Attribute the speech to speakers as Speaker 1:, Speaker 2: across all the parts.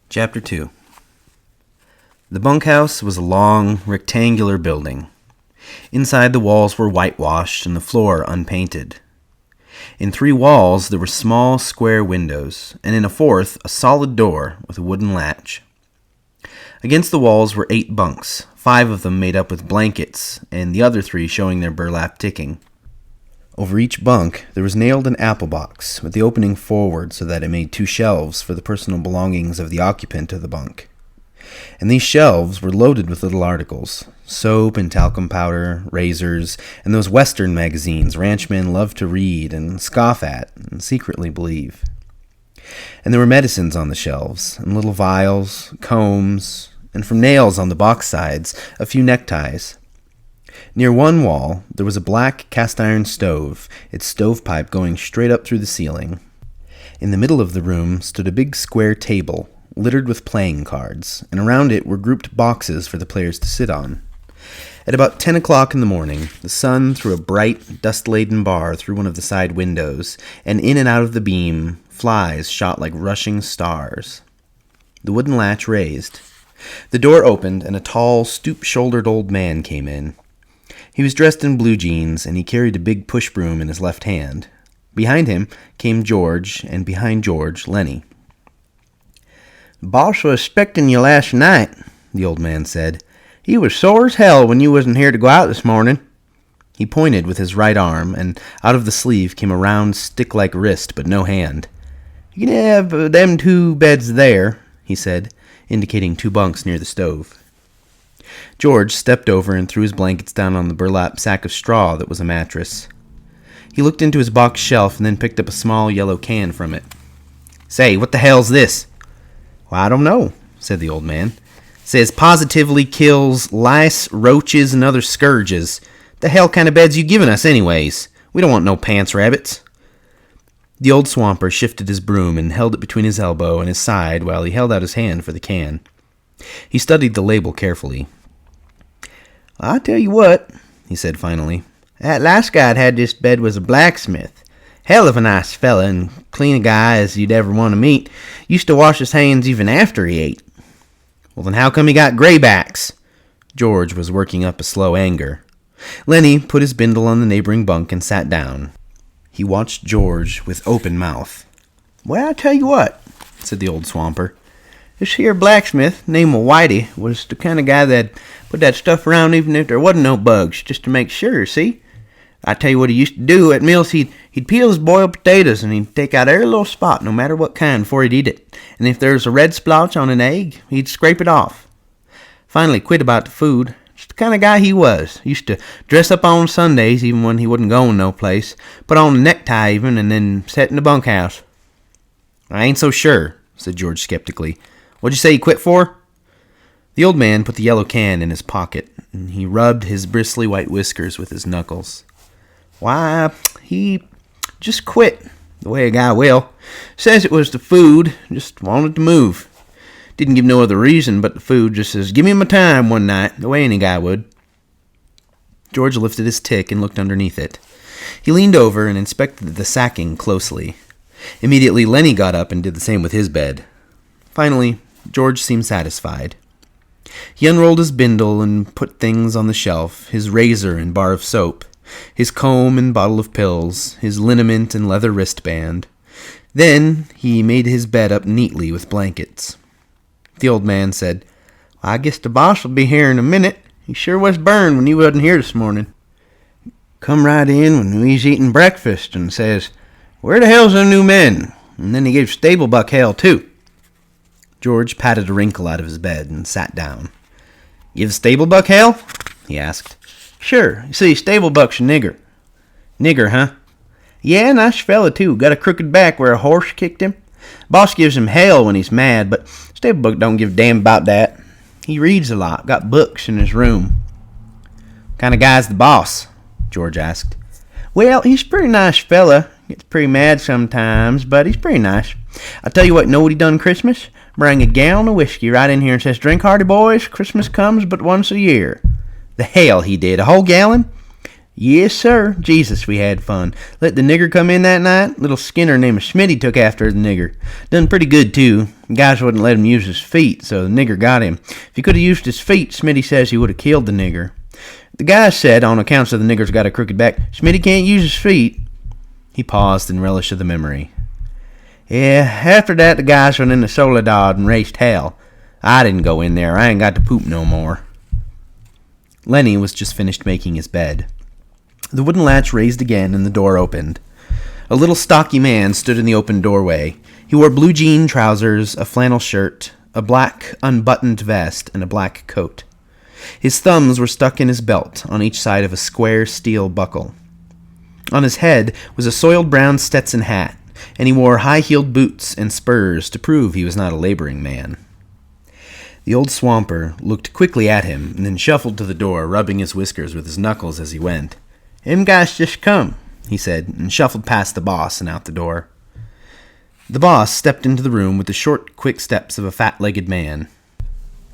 Speaker 1: Chapter 2. The bunkhouse was a long, rectangular building. Inside, the walls were whitewashed and the floor unpainted. In 3 walls, there were small, square windows, and in a 4th, a solid door with a wooden latch. Against the walls were 8 bunks, 5 of them made up with blankets, and the other 3 showing their burlap ticking. Over each bunk, there was nailed an apple box, with the opening forward so that it made 2 shelves for the personal belongings of the occupant of the bunk. And these shelves were loaded with little articles, soap and talcum powder, razors, and those Western magazines ranchmen love to read and scoff at and secretly believe. And there were medicines on the shelves, and little vials, combs, and from nails on the box sides, a few neckties. Near one wall, there was a black cast-iron stove, its stovepipe going straight up through the ceiling. In the middle of the room stood a big square table, littered with playing cards, and around it were grouped boxes for the players to sit on. At about 10 o'clock in the morning, the sun threw a bright, dust-laden bar through one of the side windows, and in and out of the beam, flies shot like rushing stars. The wooden latch raised. The door opened, and a tall, stoop-shouldered old man came in. He was dressed in blue jeans, and he carried a big push broom in his left hand. Behind him came George, and behind George, Lennie.
Speaker 2: "Boss was expecting you last night," the old man said. "He was sore as hell when you wasn't here to go out this morning."
Speaker 1: He pointed with his right arm, and out of the sleeve came a round, stick-like wrist, but no hand.
Speaker 2: "You can have them 2 beds there,"
Speaker 1: he said, indicating 2 bunks near the stove. George stepped over and threw his blankets down on the burlap sack of straw that was a mattress. He looked into his box shelf and then picked up a small yellow can from it. "Say, what the hell's this?"
Speaker 2: "Well, I don't know,"
Speaker 1: said the old man. "Says positively kills lice, roaches, and other scourges. The hell kind of beds you giving us anyways? We don't want no pants rabbits." The old swamper shifted his broom and held it between his elbow and his side while he held out his hand for the can. He studied the label carefully.
Speaker 2: "I'll tell you what,"
Speaker 1: he said finally.
Speaker 2: "That last guy that had this bed was a blacksmith. Hell of a nice fella, and clean a guy as you'd ever want to meet. Used to wash his hands even after he ate."
Speaker 1: "Well, then how come he got graybacks?" George was working up a slow anger. Lennie put his bindle on the neighboring bunk and sat down. He watched George with open mouth.
Speaker 2: "Well, I'll tell you what,"
Speaker 1: said the old swamper.
Speaker 2: "This here blacksmith, named Whitey, was the kind of guy that put that stuff around even if there wasn't no bugs, just to make sure, see? I tell you what he used to do at meals, he'd peel his boiled potatoes, and he'd take out every little spot, no matter what kind, before he'd eat it. And if there was a red splotch on an egg, he'd scrape it off. Finally quit about the food. Just the kind of guy he was. Used to dress up on Sundays, even when he wasn't going no place. Put on a necktie even, and then set in the bunkhouse."
Speaker 1: "I ain't so sure," said George skeptically. "What'd you say he quit for?" The old man put the yellow can in his pocket, and he rubbed his bristly white whiskers with his knuckles.
Speaker 2: "Why, he just quit, the way a guy will. Says it was the food, just wanted to move. Didn't give no other reason but the food, just says, 'Give me my time' one night, the way any guy would."
Speaker 1: George lifted his tick and looked underneath it. He leaned over and inspected the sacking closely. Immediately, Lennie got up and did the same with his bed. Finally, George seemed satisfied. He unrolled his bindle and put things on the shelf, his razor and bar of soap, his comb and bottle of pills, his liniment and leather wristband. Then he made his bed up neatly with blankets. The old man said, "I guess the boss will be here in a minute. He sure was burned when you wasn't here this morning. Come right in when we was eating breakfast and says, 'Where the hell's the new men?' And then he gave Steinbeck hell, too." George patted a wrinkle out of his bed and sat down. "Give Steinbeck hell?" he asked. "Sure. You see, Steinbeck's a nigger." "Nigger, huh?" "Yeah, nice fella, too. Got a crooked back where a horse kicked him. Boss gives him hell when he's mad, but Steinbeck don't give a damn about that. He reads a lot, got books in his room." "What kind of guy's the boss?" George asked. "Well, he's a pretty nice fella. Gets pretty mad sometimes, but he's pretty nice. I tell you what, know what he done Christmas? Bring a gallon of whiskey right in here and says, 'Drink hearty, boys. Christmas comes but once a year.'" "The hell he did. A whole gallon?"
Speaker 2: Yes, sir. Jesus, we had fun. Let the nigger come in that night. Little Skinner named Schmitty took after the nigger. Done pretty good, too. The guys wouldn't let him use his feet, so the nigger got him. If he could have used his feet, Schmitty says he would have killed the nigger. The guys said, on accounts of the nigger's got a crooked back, Schmitty can't use his feet. He paused in relish of the memory. Yeah, after that, the guys went into Soledad and raced hell. I didn't go in there. I ain't got to poop no more. Lennie was just finished making his bed. The wooden latch raised again, and the door opened. A little stocky man stood in the open doorway. He wore blue jean trousers, a flannel shirt, a black unbuttoned vest, and a black coat. His thumbs were stuck in his belt on each side of a square steel buckle. On his head was a soiled brown Stetson hat, and he wore high-heeled boots and spurs to prove he was not a laboring man. The old swamper looked quickly at him and then shuffled to the door, rubbing his whiskers with his knuckles as he went. "Them guys just come," he said, and shuffled past the boss and out the door. The boss stepped into the room with the short, quick steps of a fat-legged man.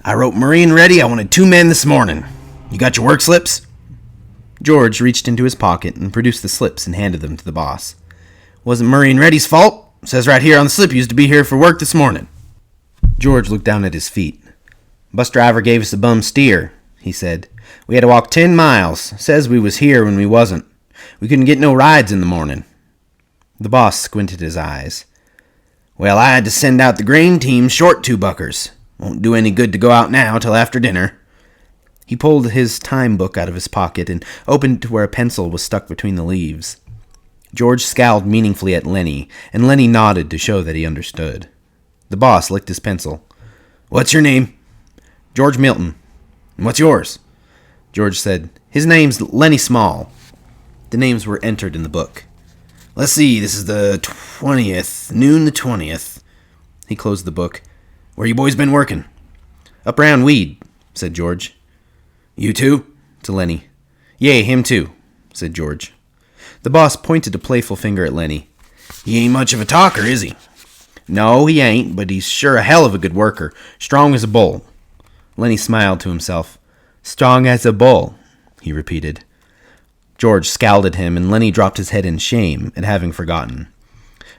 Speaker 2: "I wrote Murray and Reddy. I wanted 2 men this morning. You got your work slips?" George reached into his pocket and produced the slips and handed them to the boss. "Wasn't Murray and Reddy's fault. Says right here on the slip you used to be here for work this morning." George looked down at his feet. "Bus driver gave us a bum steer," he said. "We had to walk 10 miles. Says we was here when we wasn't. We couldn't get no rides in the morning." The boss squinted his eyes. "Well, I had to send out the grain team short 2 buckers. Won't do any good to go out now till after dinner." He pulled his time book out of his pocket and opened it to where a pencil was stuck between the leaves. George scowled meaningfully at Lennie, and Lennie nodded to show that he understood. The boss licked his pencil. "What's your name?" "George Milton." "And what's yours?" George said, "His name's Lennie Small." The names were entered in the book. "Let's see, this is the 20th, noon the 20th. He closed the book. "Where you boys been working?" "Up round Weed," said George. "You too?" to Lennie. "Yea, him too," said George. The boss pointed a playful finger at Lennie. "He ain't much of a talker, is he?" "No, he ain't, but he's sure a hell of a good worker. Strong as a bull." Lennie smiled to himself. "Strong as a bull," he repeated. George scowled at him, and Lennie dropped his head in shame at having forgotten.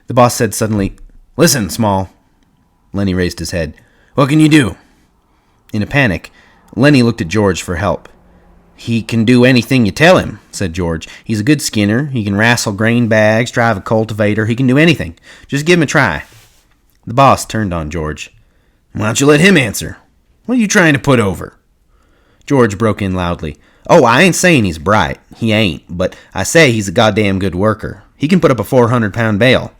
Speaker 2: The boss said suddenly, "Listen, Small." Lennie raised his head. "What can you do?" In a panic, Lennie looked at George for help. "He can do anything you tell him," said George. "He's a good skinner. He can wrestle grain bags, drive a cultivator. He can do anything. Just give him a try." The boss turned on George. "Why don't you let him answer? What are you trying to put over?" George broke in loudly. "Oh, I ain't saying he's bright. He ain't. But I say he's a goddamn good worker. He can put up a 400-pound bale."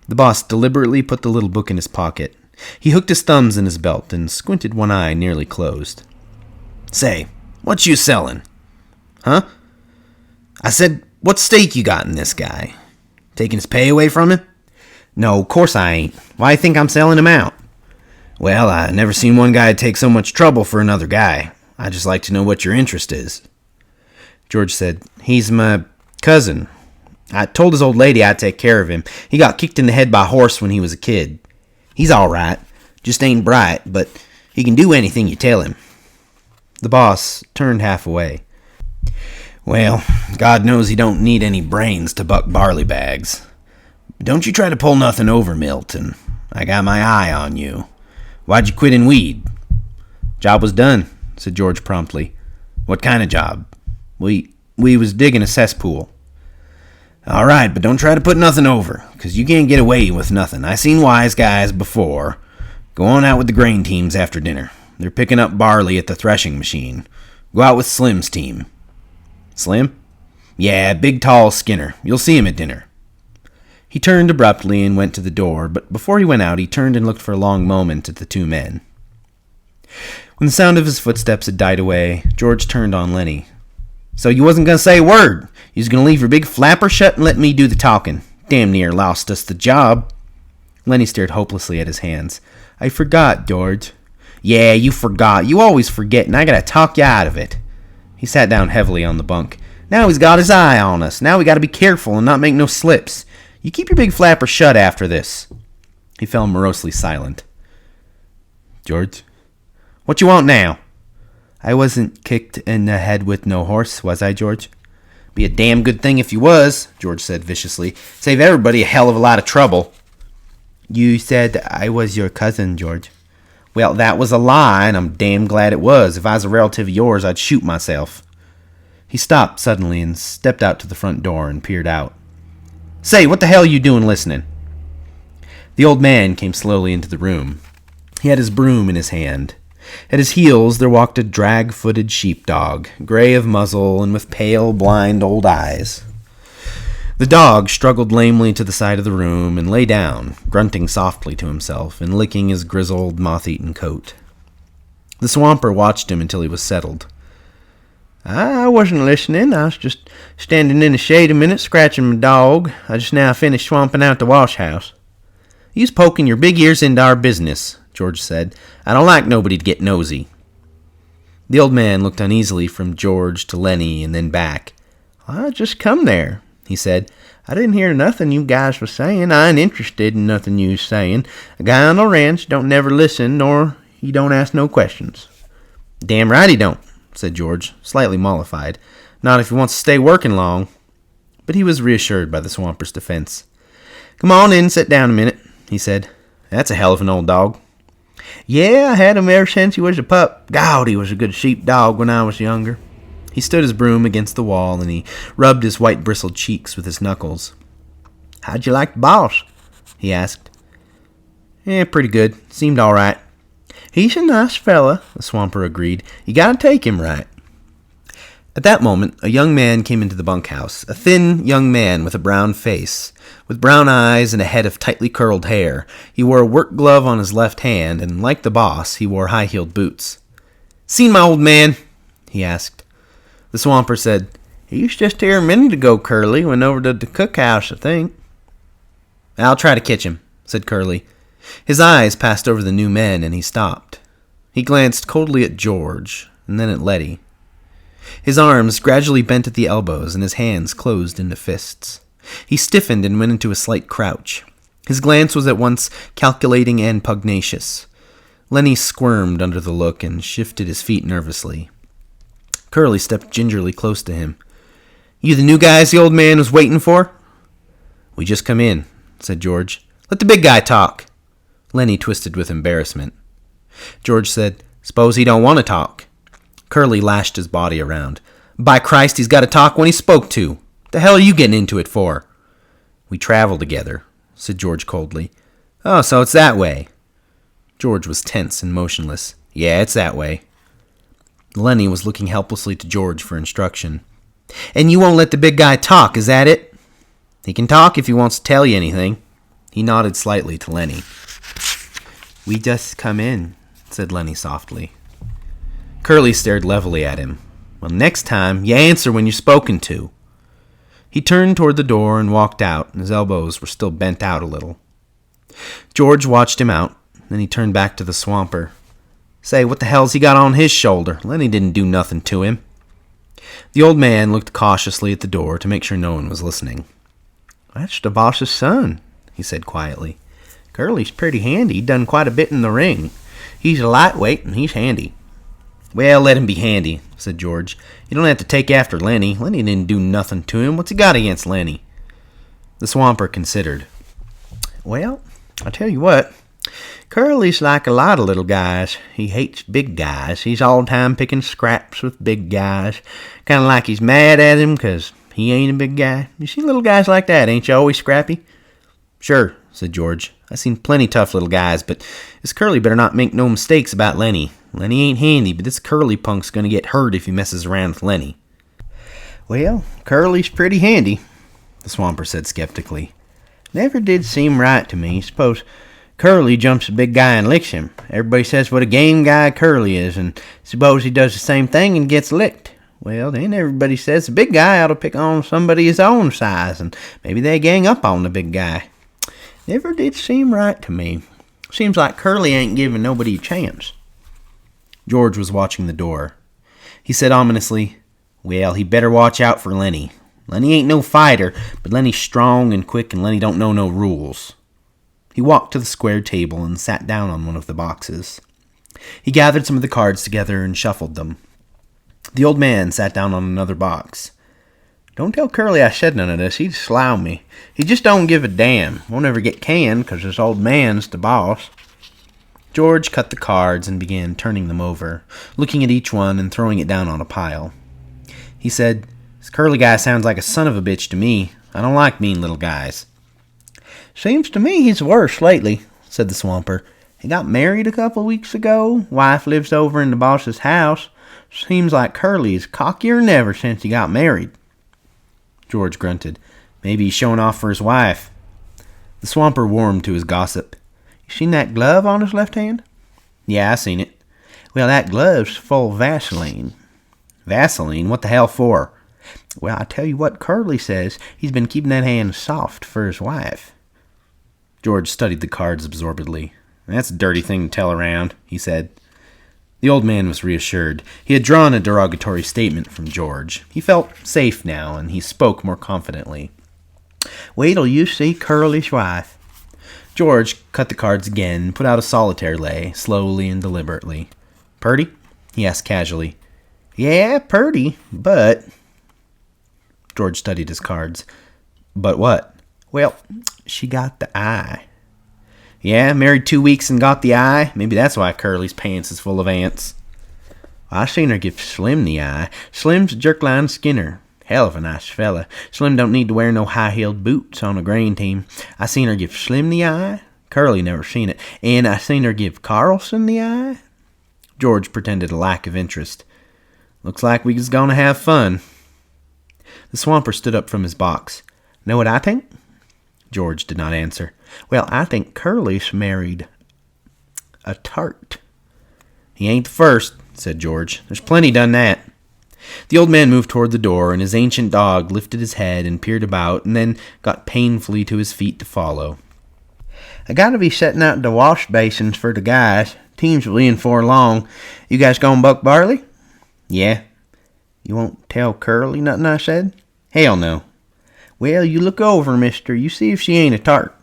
Speaker 2: The boss deliberately put the little book in his pocket. He hooked his thumbs in his belt and squinted one eye nearly closed. "Say, what you selling?" "Huh?" "I said, what stake you got in this guy? Taking his pay away from him?" "No, course I ain't. Why you think I'm selling him out?" "Well, I never seen one guy take so much trouble for another guy. I'd just like to know what your interest is." George said, "He's my cousin. I told his old lady I'd take care of him. He got kicked in the head by a horse when he was a kid. He's all right. Just ain't bright, but he can do anything you tell him." The boss turned half away. "Well, God knows he don't need any brains to buck barley bags. Don't you try to pull nothing over, Milton. I got my eye on you. Why'd you quit in Weed?" "Job was done," said George promptly. "What kind of job?" We was digging a cesspool." "All right, but don't try to put nothing over, 'cause you can't get away with nothing. I seen wise guys before. Go on out with the grain teams after dinner. They're picking up barley at the threshing machine. Go out with Slim's team." "Slim?" "Yeah, big tall Skinner. You'll see him at dinner." He turned abruptly and went to the door, but before he went out, he turned and looked for a long moment at the 2 men. When the sound of his footsteps had died away, George turned on Lennie. "So you wasn't going to say a word? You was going to leave your big flapper shut and let me do the talking. Damn near lost us the job." Lennie stared hopelessly at his hands. "I forgot, George." "Yeah, you forgot. You always forget, and I got to talk you out of it." He sat down heavily on the bunk. "Now he's got his eye on us. Now we got to be careful and not make no slips. You keep your big flapper shut after this." He fell morosely silent. "George?" "What you want now?" "I wasn't kicked in the head with no horse, was I, George?"
Speaker 1: Be a damn good thing if you was, George said viciously. Save everybody a hell of a lot of trouble. You said I was your cousin, George. Well, that was a lie, and I'm damn glad it was. If I was a relative of yours, I'd shoot myself. He stopped suddenly and stepped out to the front door and peered out. Say, what the hell are you doing listening? The old man came slowly into the room. He had his broom in his hand. At his heels there walked a drag-footed sheepdog, gray of muzzle and with pale, blind old eyes. The dog struggled lamely to the side of the room and lay down, grunting softly to himself and licking his grizzled, moth-eaten coat. The swamper watched him until he was settled. I wasn't listening. I was just standing in the shade a minute, scratching my dog. I just now finished swamping out the wash house. You's poking your big ears into our business, George said. I don't like nobody to get nosy. The old man looked uneasily from George to Lennie and then back. I just come there, he said. I didn't hear nothing you guys was saying. I ain't interested in nothing you was saying. A guy on the ranch don't never listen, nor he don't ask no questions. Damn right he don't, said George, slightly mollified. Not if he wants to stay working long. But he was reassured by the swamper's defense. Come on in, sit down a minute, he said. That's a hell of an old dog. Yeah, I had him ever since he was a pup. God, he was a good sheep dog when I was younger. He stood his broom against the wall, and he rubbed his white-bristled cheeks with his knuckles. How'd you like the boss? He asked. Pretty good. Seemed all right. He's a nice fella, the swamper agreed. You gotta take him right. At that moment, a young man came into the bunkhouse, a thin young man with a brown face, with brown eyes and a head of tightly curled hair. He wore a work glove on his left hand, and like the boss, he wore high-heeled boots. Seen my old man? He asked. The swamper said, He was just here a minute ago, Curley. Went over to the cookhouse, I think. I'll try to catch him, said Curley. His eyes passed over the new men, and he stopped. He glanced coldly at George, and then at Letty. His arms gradually bent at the elbows, and his hands closed into fists. He stiffened and went into a slight crouch. His glance was at once calculating and pugnacious. Lennie squirmed under the look and shifted his feet nervously. Curley stepped gingerly close to him. You the new guys the old man was waiting for? We just come in, said George. Let the big guy talk. Lennie twisted with embarrassment. George said, Suppose he don't want to talk. Curley lashed his body around. By Christ, he's got to talk when he's spoke to. The hell are you getting into it for? We travel together, said George coldly. Oh, so it's that way. George was tense and motionless. Yeah, it's that way. Lennie was looking helplessly to George for instruction. And you won't let the big guy talk, is that it? He can talk if he wants to tell you anything. He nodded slightly to Lennie. We just come in, said Lennie softly. Curley stared levelly at him. Well, next time, you answer when you're spoken to. He turned toward the door and walked out, and his elbows were still bent out a little. George watched him out, then he turned back to the swamper. Say, what the hell's he got on his shoulder? Lennie didn't do nothing to him. The old man looked cautiously at the door to make sure no one was listening. That's the boss's son, he said quietly. Curly's pretty handy. He done quite a bit in the ring. He's a lightweight, and he's handy. Well, let him be handy, said George. You don't have to take after Lennie. Lennie didn't do nothing to him. What's he got against Lennie? The swamper considered. Well, I'll tell you what. Curly's like a lot of little guys. He hates big guys. He's all the time picking scraps with big guys. Kind of like he's mad at him because he ain't a big guy. You see little guys like that, ain't you always scrappy? Sure, said George. I seen plenty tough little guys, but this Curly better not make no mistakes about Lennie. Lennie ain't handy, but this Curly punk's gonna get hurt if he messes around with Lennie. Well, Curly's pretty handy, the swamper said skeptically. Never did seem right to me. Suppose Curly jumps a big guy and licks him. Everybody says what a game guy Curly is, and suppose he does the same thing and gets licked. Well, then everybody says the big guy ought to pick on somebody his own size, and maybe they gang up on the big guy. Never did seem right to me. Seems like Curly ain't giving nobody a chance. George was watching the door. He said ominously, Well, he better watch out for Lennie. Lennie ain't no fighter, but Lennie's strong and quick, and Lennie don't know no rules. He walked to the square table and sat down on one of the boxes. He gathered some of the cards together and shuffled them. The old man sat down on another box.
Speaker 2: Don't tell Curly I said none of this. He'd slough me. He just don't give a damn. Won't ever get canned 'cause this old man's the boss.
Speaker 1: George cut the cards and began turning them over, looking at each one and throwing it down on a pile. He said, "This Curly guy sounds like a son of a bitch to me. I don't like mean little guys."
Speaker 2: "Seems to me he's worse lately," said the swamper. "He got married a couple of weeks ago. Wife lives over in the boss's house. Seems like Curly is cockier than ever since he got married."
Speaker 1: George grunted. "Maybe he's showing off for his wife." The swamper warmed to his gossip.
Speaker 2: "You seen that glove on his left hand?"
Speaker 1: "Yeah, I seen it."
Speaker 2: "Well, that glove's full of Vaseline."
Speaker 1: "Vaseline? What the hell for?"
Speaker 2: "Well, I tell you what Curly says. He's been keeping that hand soft for his wife."
Speaker 1: George studied the cards absorbedly. "That's a dirty thing to tell around," he said. The old man was reassured. He had drawn a derogatory statement from George. He felt safe now, and he spoke more confidently.
Speaker 2: "Wait till you see Curly's wife."
Speaker 1: George cut the cards again and put out a solitaire lay, slowly and deliberately. "Purty?" he asked casually.
Speaker 2: "Yeah, purty, but..."
Speaker 1: George studied his cards. "But what?"
Speaker 2: "Well, she got the eye."
Speaker 1: "Yeah, married 2 weeks and got the eye? Maybe that's why Curly's pants is full of ants."
Speaker 2: "I seen her give Slim the eye. Slim's a jerkline skinner. Hell of a nice fella. Slim don't need to wear no high-heeled boots on a grain team. I seen her give Slim the eye. Curly never seen it. And I seen her give Carlson the eye."
Speaker 1: George pretended a lack of interest. "Looks like we was gonna have fun." The swamper stood up from his box.
Speaker 2: "Know what I think?"
Speaker 1: George did not answer.
Speaker 2: "Well, I think Curly's married a tart."
Speaker 1: "He ain't the first," said George. "There's plenty done that." The old man moved toward the door, and his ancient dog lifted his head and peered about, and then got painfully to his feet to follow.
Speaker 2: "I gotta be setting out the wash basins for the guys. Teams will be in 'fore long. You guys going buck barley?"
Speaker 1: "Yeah."
Speaker 2: "You won't tell Curly nothing I said?"
Speaker 1: "Hell no."
Speaker 2: "Well, you look over, mister. You see if she ain't a tart."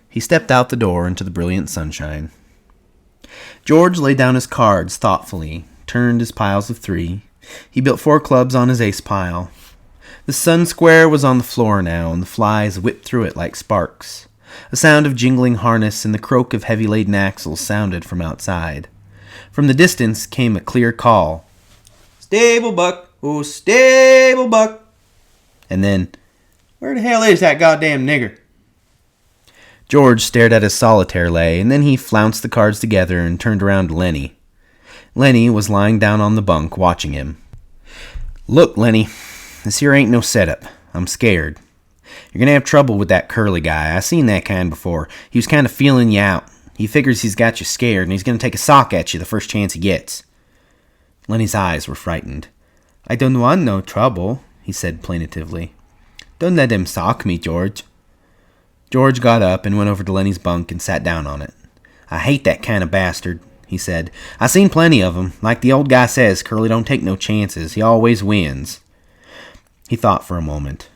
Speaker 1: He stepped out the door into the brilliant sunshine. George laid down his cards thoughtfully, turned his piles of 3. He built 4 clubs on his ace pile. The sun square was on the floor now, and the flies whipped through it like sparks. A sound of jingling harness and the croak of heavy-laden axles sounded from outside. From the distance came a clear call.
Speaker 2: "Stable buck, oh stable buck."
Speaker 1: And then,
Speaker 2: "Where the hell is that goddamn nigger?"
Speaker 1: George stared at his solitaire lay, and then he flounced the cards together and turned around to Lennie. Lennie was lying down on the bunk, watching him. "Look, Lennie, this here ain't no setup. I'm scared. You're gonna have trouble with that Curly guy. I seen that kind before. He was kind of feeling you out. He figures he's got you scared, and he's gonna take a sock at you the first chance he gets." Lennie's eyes were frightened.
Speaker 2: "I don't want no trouble," he said plaintively. "Don't let him sock me, George."
Speaker 1: George got up and went over to Lennie's bunk and sat down on it. "I hate that kind of bastard," he said. "I seen plenty of 'em. Like the old guy says, Curly don't take no chances. He always wins." He thought for a moment.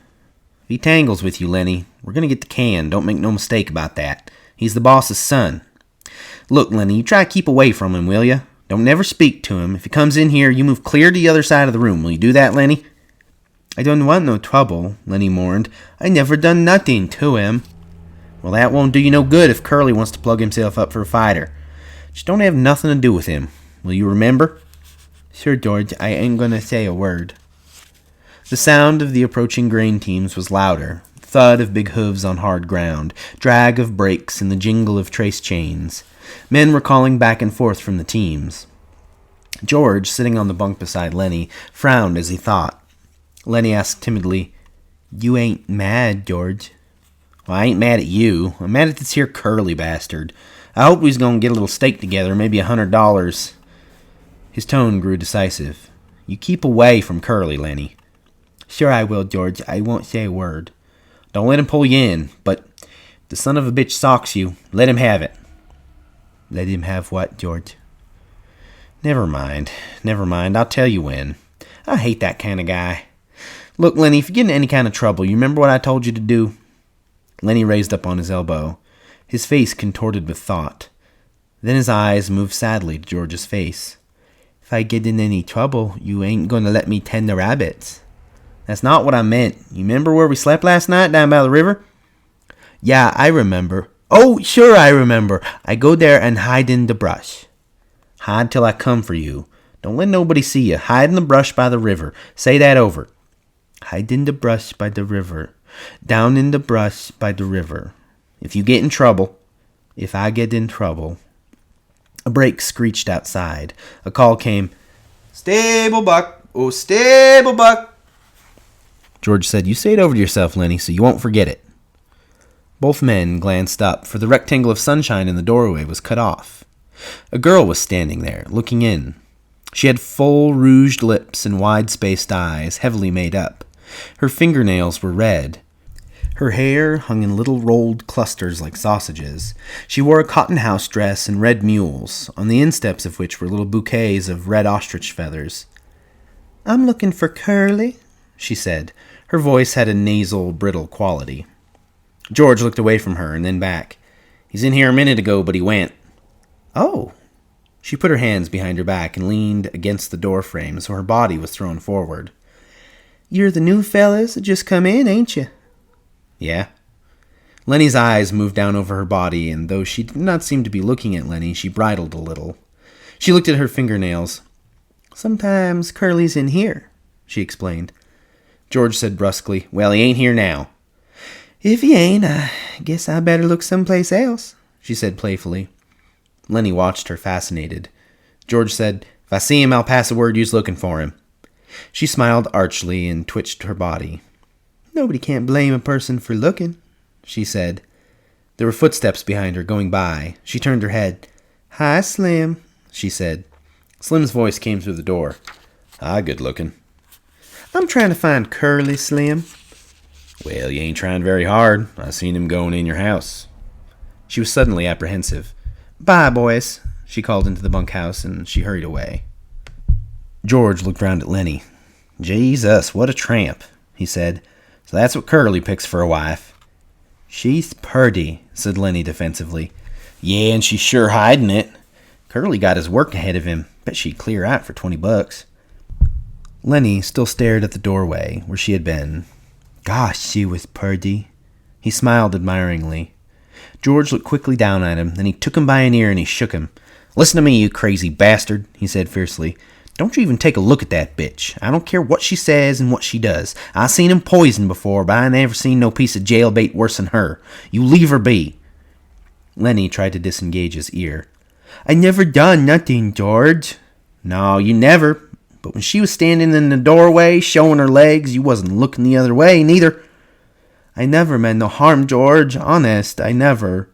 Speaker 1: "If he tangles with you, Lennie, we're going to get the can. Don't make no mistake about that. He's the boss's son. Look, Lennie, you try to keep away from him, will you? Don't never speak to him. If he comes in here, you move clear to the other side of the room. Will you do that, Lennie?"
Speaker 2: "I don't want no trouble," Lennie mourned. "I never done nothing to him."
Speaker 1: "Well, that won't do you no good if Curly wants to plug himself up for a fighter. Just don't have nothing to do with him. Will you remember?"
Speaker 2: "Sure, George. I ain't gonna say a word."
Speaker 1: The sound of the approaching grain teams was louder. Thud of big hooves on hard ground, drag of brakes, and the jingle of trace chains. Men were calling back and forth from the teams. George, sitting on the bunk beside Lennie, frowned as he thought. Lennie asked timidly,
Speaker 2: "You ain't mad, George?"
Speaker 1: "Well, I ain't mad at you. I'm mad at this here Curly bastard. I hope we's gonna get a little stake together, maybe $100. His tone grew decisive. "You keep away from Curly, Lennie."
Speaker 2: "Sure I will, George. I won't say a word."
Speaker 1: "Don't let him pull you in, but if the son of a bitch socks you, let him have it."
Speaker 2: "Let him have what, George?"
Speaker 1: Never mind. I'll tell you when. I hate that kind of guy. Look, Lennie, if you get in any kind of trouble, you remember what I told you to do?" Lennie raised up on his elbow, his face contorted with thought. Then his eyes moved sadly to George's face.
Speaker 2: "If I get in any trouble, you ain't gonna let me tend the rabbits."
Speaker 1: That's not what I meant. You remember where we slept last night down by the river?
Speaker 2: Yeah, I remember. Oh, sure I remember. I go there and hide in the brush.
Speaker 1: Hide till I come for you. Don't let nobody see you. Hide in the brush by the river. Say that over.
Speaker 2: Hide in the brush by the river. Down in the brush by the river.
Speaker 1: If you get in trouble.
Speaker 2: If I get in trouble.
Speaker 1: A brake screeched outside. A call came. Stable buck. Oh, stable buck. George said, You say it over to yourself, Lennie, so you won't forget it. Both men glanced up, for the rectangle of sunshine in the doorway was cut off. A girl was standing there, looking in. She had full, rouged lips and wide-spaced eyes, heavily made up. Her fingernails were red. Her hair hung in little rolled clusters like sausages. She wore a cotton house dress and red mules, on the insteps of which were little bouquets of red ostrich feathers.
Speaker 2: I'm looking for Curley,
Speaker 1: she said. Her voice had a nasal, brittle quality. George looked away from her and then back. He's in here a minute ago, but he went.
Speaker 2: Oh.
Speaker 1: She put her hands behind her back and leaned against the door frame so her body was thrown forward.
Speaker 2: You're the new fellas that just come in, ain't you?
Speaker 1: Yeah. Lennie's eyes moved down over her body, and though she did not seem to be looking at Lennie, she bridled a little. She looked at her fingernails.
Speaker 2: Sometimes Curly's in here, she explained.
Speaker 1: George said brusquely, Well, he ain't here now.
Speaker 2: If he ain't, I guess I better look someplace else, she said playfully.
Speaker 1: Lennie watched her, fascinated. George said, If I see him, I'll pass a word you's looking for him. She smiled archly and twitched her body.
Speaker 2: Nobody can't blame a person for looking, she said.
Speaker 1: There were footsteps behind her going by. She turned her head.
Speaker 2: Hi, Slim, she said.
Speaker 1: Slim's voice came through the door. Hi, good looking.
Speaker 2: I'm trying to find Curly, Slim.
Speaker 1: Well, you ain't trying very hard. I seen him going in your house. She was suddenly apprehensive.
Speaker 2: Bye, boys,
Speaker 1: she called into the bunkhouse, and she hurried away. George looked round at Lennie. Jesus, what a tramp, he said. So that's what Curly picks for a wife.
Speaker 2: She's purty, said Lennie defensively.
Speaker 1: Yeah, and she's sure hiding it. Curly got his work ahead of him. Bet she'd clear out for $20. Lennie still stared at the doorway where she had been.
Speaker 2: Gosh, she was purty.
Speaker 1: He smiled admiringly. George looked quickly down at him, then he took him by an ear and he shook him. Listen to me, you crazy bastard, he said fiercely. Don't you even take a look at that bitch. I don't care what she says and what she does. I seen him poisoned before, but I never seen no piece of jailbait worse than her. You leave her be. Lennie tried to disengage his ear.
Speaker 2: I never done nothing, George.
Speaker 1: No, you never. But when she was standing in the doorway, showing her legs, you wasn't looking the other way, neither.
Speaker 2: I never meant no harm, George. Honest, I never.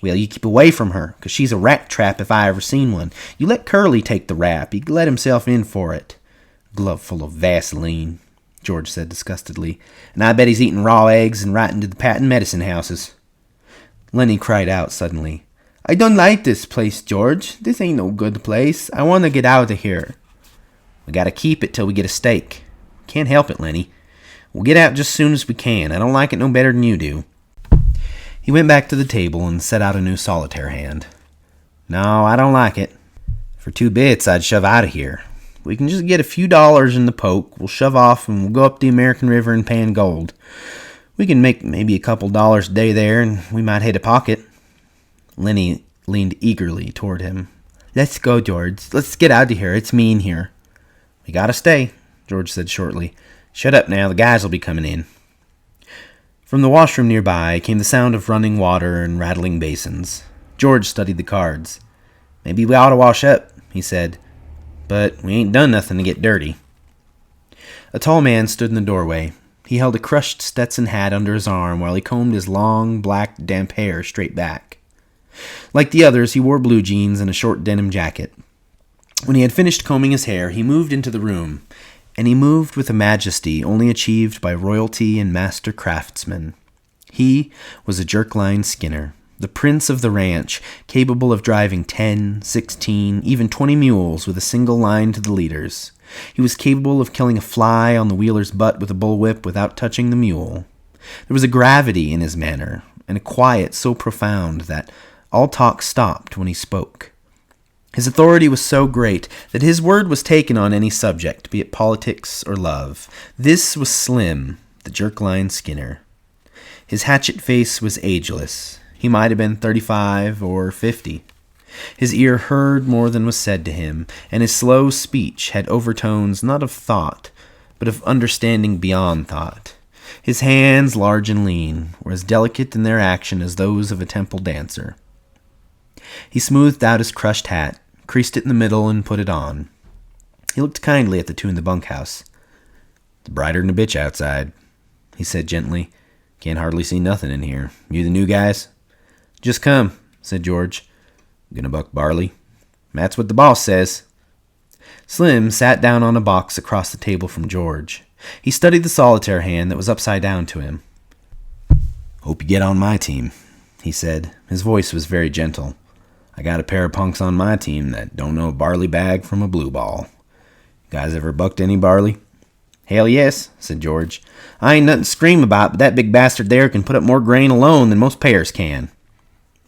Speaker 1: Well, you keep away from her, 'cause she's a rat trap if I ever seen one. You let Curly take the rap. He let himself in for it. Glove full of Vaseline, George said disgustedly. And I bet he's eating raw eggs and writing to the patent medicine houses.
Speaker 2: Lennie cried out suddenly. I don't like this place, George. This ain't no good place. I want to get out of here.
Speaker 1: We gotta keep it till we get a stake. Can't help it, Lennie. We'll get out just as soon as we can. I don't like it no better than you do. He went back to the table and set out a new solitaire hand. No, I don't like it. For 2 bits, I'd shove out of here. We can just get a few dollars in the poke. We'll shove off and we'll go up the American River and pan gold. We can make maybe a couple dollars a day there, and we might hit a pocket. Lennie leaned eagerly toward him.
Speaker 2: Let's go, George. Let's get out of here. It's mean here.
Speaker 1: We gotta stay, George said shortly. Shut up now. The guys will be coming in. From the washroom nearby came the sound of running water and rattling basins. George studied the cards. Maybe we ought to wash up, he said. But we ain't done nothing to get dirty. A tall man stood in the doorway. He held a crushed Stetson hat under his arm while he combed his long, black, damp hair straight back. Like the others, he wore blue jeans and a short denim jacket. When he had finished combing his hair, he moved into the room, and he moved with a majesty only achieved by royalty and master craftsmen. He was a jerkline skinner, the prince of the ranch, capable of driving 10, 16, even 20 mules with a single line to the leaders. He was capable of killing a fly on the wheeler's butt with a bullwhip without touching the mule. There was a gravity in his manner, and a quiet so profound that all talk stopped when he spoke. His authority was so great that his word was taken on any subject, be it politics or love. This was Slim, the jerk-line Skinner. His hatchet face was ageless. He might have been 35 or 50. His ear heard more than was said to him, and his slow speech had overtones not of thought, but of understanding beyond thought. His hands, large and lean, were as delicate in their action as those of a temple dancer. He smoothed out his crushed hat, creased it in the middle, and put it on. He looked kindly at the two in the bunkhouse. "It's brighter than a bitch outside," he said gently. "Can't hardly see nothing in here. You the new guys?" "Just come," said George. "Gonna buck barley?" "That's what the boss says." Slim sat down on a box across the table from George. He studied the solitaire hand that was upside down to him. "Hope you get on my team," he said. His voice was very gentle. "I got a pair of punks on my team that don't know a barley bag from a blue ball. You guys ever bucked any barley?" "Hell yes," said George. "I ain't nothing to scream about, but that big bastard there can put up more grain alone than most pears can."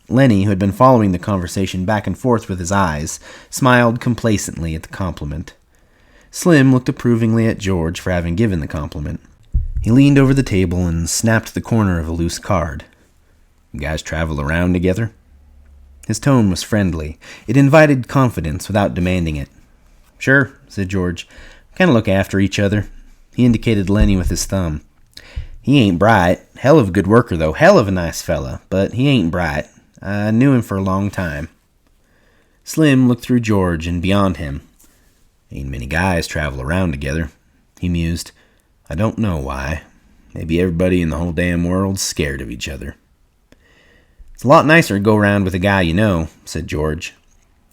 Speaker 1: Lennie, who had been following the conversation back and forth with his eyes, smiled complacently at the compliment. Slim looked approvingly at George for having given the compliment. He leaned over the table and snapped the corner of a loose card. "You guys travel around together?" His tone was friendly. It invited confidence without demanding it. "Sure," said George. "Kind of look after each other." He indicated Lennie with his thumb. "He ain't bright. Hell of a good worker, though. Hell of a nice fella. But he ain't bright. I knew him for a long time." Slim looked through George and beyond him. "Ain't many guys travel around together," he mused. "I don't know why. Maybe everybody in the whole damn world's scared of each other." "It's a lot nicer to go around with a guy you know," said George.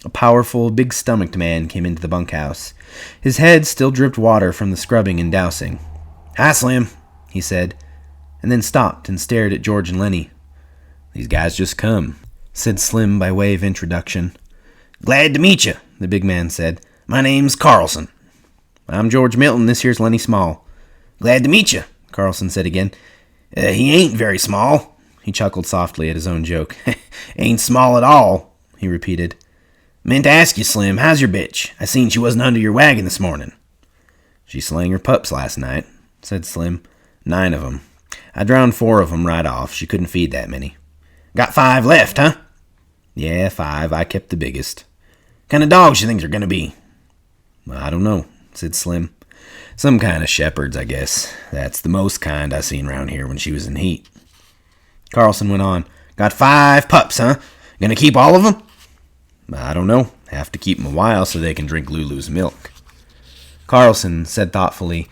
Speaker 1: A powerful, big-stomached man came into the bunkhouse. His head still dripped water from the scrubbing and dousing. "Hi, Slim," he said, and then stopped and stared at George and Lennie. "These guys just come," said Slim by way of introduction. "Glad to meet you," the big man said. "My name's Carlson." "I'm George Milton. This here's Lennie Small." "Glad to meet you," Carlson said again. "He ain't very small." He chuckled softly at his own joke. "Ain't small at all," he repeated. "Meant to ask you, Slim, how's your bitch? I seen she wasn't under your wagon this morning." "She slang her pups last night," said Slim. 9 of 'em. I drowned 4 of 'em right off. She couldn't feed that many." "Got 5 left, huh?" "Yeah, 5. I kept the biggest." "Kind of dogs you think they're gonna be?" "I don't know," said Slim. "Some kind of shepherds, I guess. That's the most kind I seen round here when she was in heat." Carlson went on. "Got 5 pups, huh? Gonna keep all of 'em?" "I don't know. Have to keep 'em a while so they can drink Lulu's milk." Carlson said thoughtfully,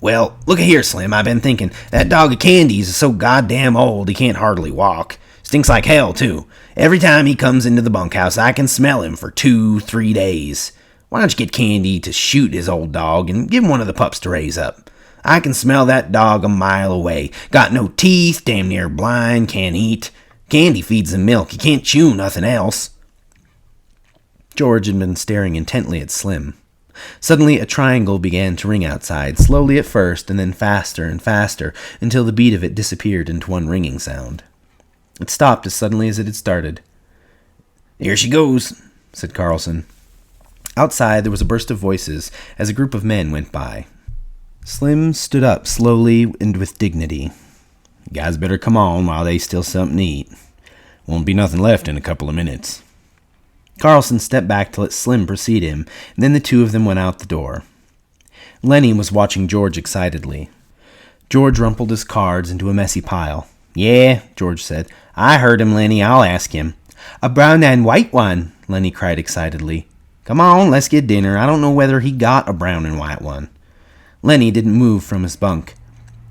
Speaker 1: "Well, look here, Slim. I've been thinking. That dog of Candy's is so goddamn old he can't hardly walk. Stinks like hell, too. Every time he comes into the bunkhouse, I can smell him for 2-3 days. Why don't you get Candy to shoot his old dog and give him one of the pups to raise up? I can smell that dog a mile away. Got no teeth, damn near blind, can't eat. Candy feeds him milk. He can't chew nothing else." George had been staring intently at Slim. Suddenly, a triangle began to ring outside, slowly at first, and then faster and faster, until the beat of it disappeared into one ringing sound. It stopped as suddenly as it had started. "Here she goes," said Carlson. Outside, there was a burst of voices as a group of men went by. Slim stood up slowly and with dignity. "You guys better come on while they still something to eat. Won't be nothing left in a couple of minutes." Carlson stepped back to let Slim precede him, and then the two of them went out the door. Lennie was watching George excitedly. George rumpled his cards into a messy pile. "Yeah," George said. "I heard him, Lennie. I'll ask him." "A brown and white one," Lennie cried excitedly. "Come on, let's get dinner. I don't know whether he got a brown and white one." Lennie didn't move from his bunk.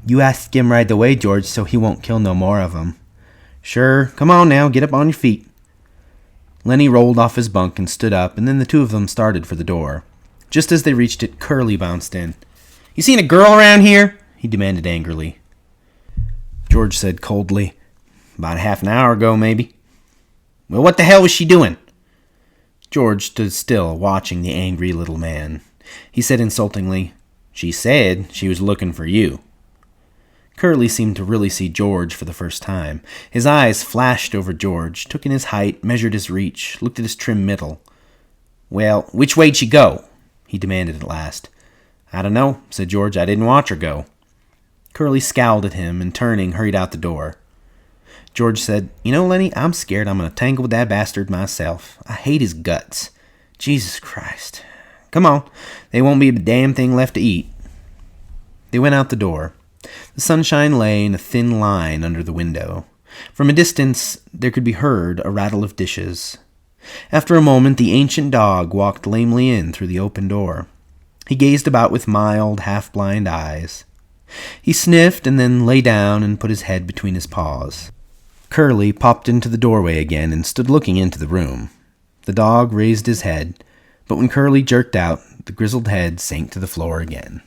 Speaker 1: "You ask him right away, George, so he won't kill no more of 'em." "Sure. Come on now, get up on your feet." Lennie rolled off his bunk and stood up, and then the two of them started for the door. Just as they reached it, Curley bounced in. "You seen a girl around here?" he demanded angrily. George said coldly, "About half an hour ago, maybe." "Well, what the hell was she doing?" George stood still, watching the angry little man. He said insultingly, "She said she was looking for you." Curley seemed to really see George for the first time. His eyes flashed over George, took in his height, measured his reach, looked at his trim middle. "Well, which way'd she go?" he demanded at last. "I don't know," said George. "I didn't watch her go." Curly scowled at him and, turning, hurried out the door. George said, "You know, Lennie, I'm scared I'm going to tangle with that bastard myself. I hate his guts. Jesus Christ. Come on, there won't be a damn thing left to eat." They went out the door. The sunshine lay in a thin line under the window. From a distance, there could be heard a rattle of dishes. After a moment, the ancient dog walked lamely in through the open door. He gazed about with mild, half-blind eyes. He sniffed and then lay down and put his head between his paws. Curly popped into the doorway again and stood looking into the room. The dog raised his head, but when Curly jerked out, the grizzled head sank to the floor again.